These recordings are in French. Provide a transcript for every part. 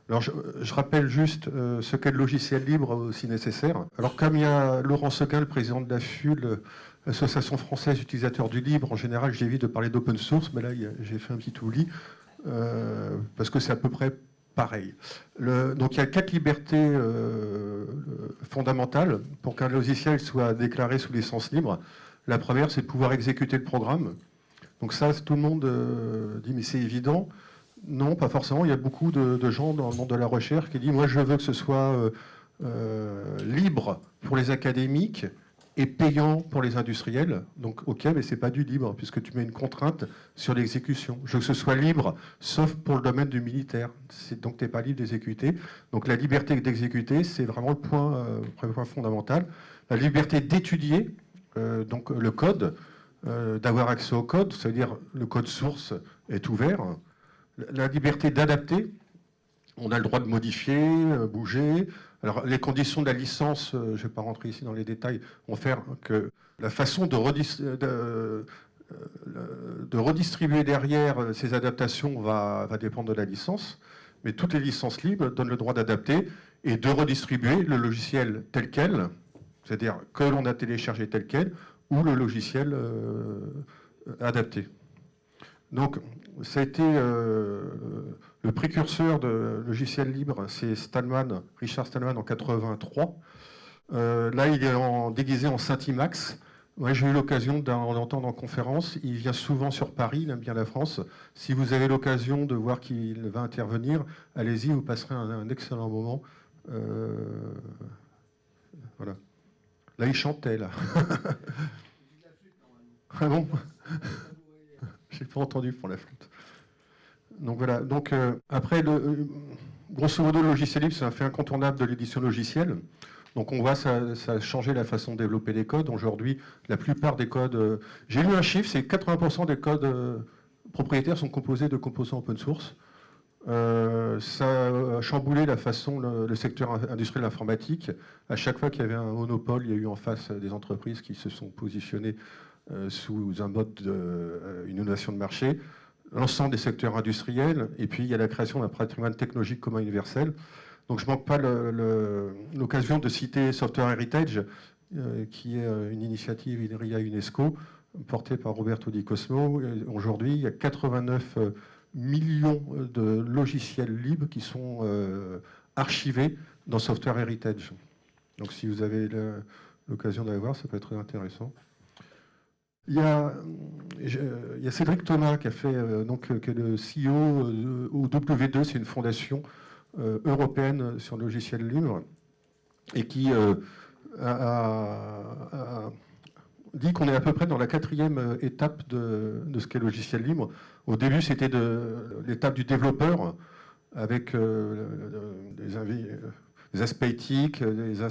Alors, je rappelle juste ce qu'est le logiciel libre aussi nécessaire. Alors, comme il y a Laurent Seguin, le président de l'AFUL, l'Association française utilisateurs du libre, en général, j'évite de parler d'open source, mais là, j'ai fait un petit oubli, parce que c'est à peu près pareil. Donc, il y a 4 libertés fondamentales pour qu'un logiciel soit déclaré sous licence libre. La première, c'est de pouvoir exécuter le programme. Donc ça, tout le monde dit, mais c'est évident. Non, pas forcément. Il y a beaucoup de gens dans le monde de la recherche qui disent, moi, je veux que ce soit libre pour les académiques et payant pour les industriels. Donc, ok, mais c'est pas du libre, puisque tu mets une contrainte sur l'exécution. Je veux que ce soit libre, sauf pour le domaine du militaire. Donc, tu n'es pas libre d'exécuter. Donc, la liberté d'exécuter, c'est vraiment le point fondamental. La liberté d'étudier, donc le code, d'avoir accès au code, c'est-à-dire le code source est ouvert. La liberté d'adapter, on a le droit de modifier, bouger. Alors les conditions de la licence, je ne vais pas rentrer ici dans les détails, vont faire que la façon de redistribuer derrière ces adaptations va dépendre de la licence. Mais toutes les licences libres donnent le droit d'adapter et de redistribuer le logiciel tel quel, c'est-à-dire que l'on a téléchargé tel quel, ou le logiciel adapté. Donc, ça a été le précurseur de logiciel libre, c'est Richard Stallman en 83. Là, il est déguisé en Saint-Imax. Moi, j'ai eu l'occasion d'entendre en conférence. Il vient souvent sur Paris, il aime bien la France. Si vous avez l'occasion de voir qu'il va intervenir, allez-y, vous passerez un excellent moment. Voilà. Là, il chantait, là. Ah bon? J'ai pas entendu pour la flûte. Donc voilà. Donc après, grosso modo, le logiciel libre, c'est un fait incontournable de l'édition logicielle. Donc on voit ça a changé la façon de développer les codes. Aujourd'hui, la plupart des codes... j'ai lu un chiffre, c'est 80% des codes propriétaires sont composés de composants open source. Ça a chamboulé la façon, le secteur industriel informatique. À chaque fois qu'il y avait un monopole, il y a eu en face des entreprises qui se sont positionnées sous un mode une innovation de marché, l'ensemble des secteurs industriels, et puis il y a la création d'un patrimoine technologique commun universel. Donc je ne manque pas l'occasion de citer Software Heritage, qui est une initiative INRIA UNESCO, portée par Roberto Di Cosmo. Aujourd'hui, il y a 89 millions de logiciels libres qui sont archivés dans Software Heritage. Donc si vous avez l'occasion d'aller voir, ça peut être très intéressant. Il y a Cédric Thomas qui a fait, qui est le CEO au W2, c'est une fondation européenne sur le logiciel libre, et qui a dit qu'on est à peu près dans la 4e étape de ce qu'est le logiciel libre. Au début, c'était l'étape du développeur, avec des aspects éthiques, des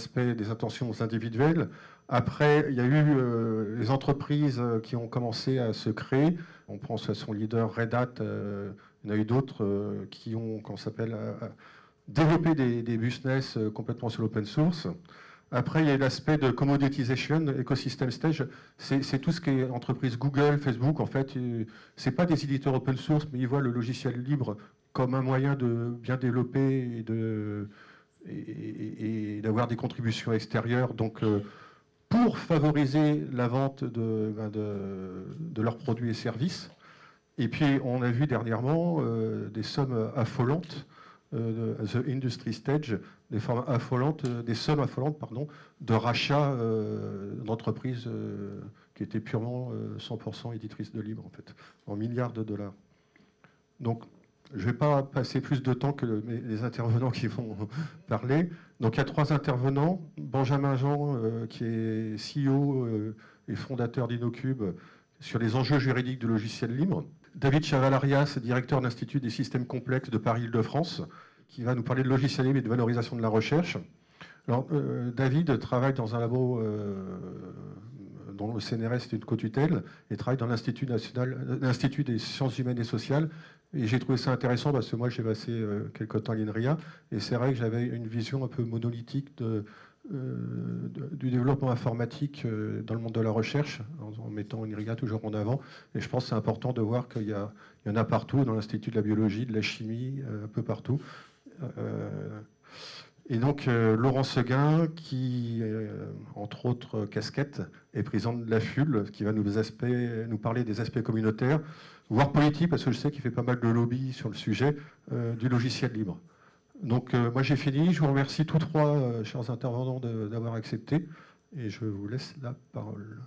intentions individuelles. Après, il y a eu les entreprises qui ont commencé à se créer. On pense à son leader Red Hat, il y en a eu d'autres qui ont, comment ça s'appelle, développé des business complètement sur l'open source. Après, il y a l'aspect de commoditization, ecosystem stage. C'est tout ce qui est entreprise Google, Facebook. En fait, ce n'est pas des éditeurs open source, mais ils voient le logiciel libre comme un moyen de bien développer et d'avoir des contributions extérieures. Donc, pour favoriser la vente de leurs produits et services. Et puis, on a vu dernièrement des sommes affolantes, The Industry Stage, des sommes affolantes, de rachat d'entreprises qui étaient purement 100% éditrices de livres, en fait, en milliards de dollars. Donc, je ne vais pas passer plus de temps que les intervenants qui vont parler. Donc il y a 3 intervenants. Benjamin Jean, qui est CEO et fondateur d'Inocube, sur les enjeux juridiques du logiciel libre. David Chaval-Arias, directeur de l'Institut des systèmes complexes de Paris-Île-de-France, qui va nous parler de logiciel libre et de valorisation de la recherche. Alors, David travaille dans un labo dont le CNRS est une co-tutelle, et travaille dans l'Institut des sciences humaines et sociales. Et j'ai trouvé ça intéressant parce que moi j'ai passé quelque temps à l'INRIA, et c'est vrai que j'avais une vision un peu monolithique du développement informatique dans le monde de la recherche, en mettant l'INRIA toujours en avant. Et je pense que c'est important de voir qu'il y en a partout, dans l'Institut de la biologie, de la chimie, un peu partout. Et donc, Laurent Seguin, qui, entre autres casquettes, est président de l'AFUL, qui va nous parler des aspects communautaires, voire politiques, parce que je sais qu'il fait pas mal de lobby sur le sujet du logiciel libre. Donc, moi j'ai fini. Je vous remercie tous trois, chers intervenants, d'avoir accepté. Et je vous laisse la parole.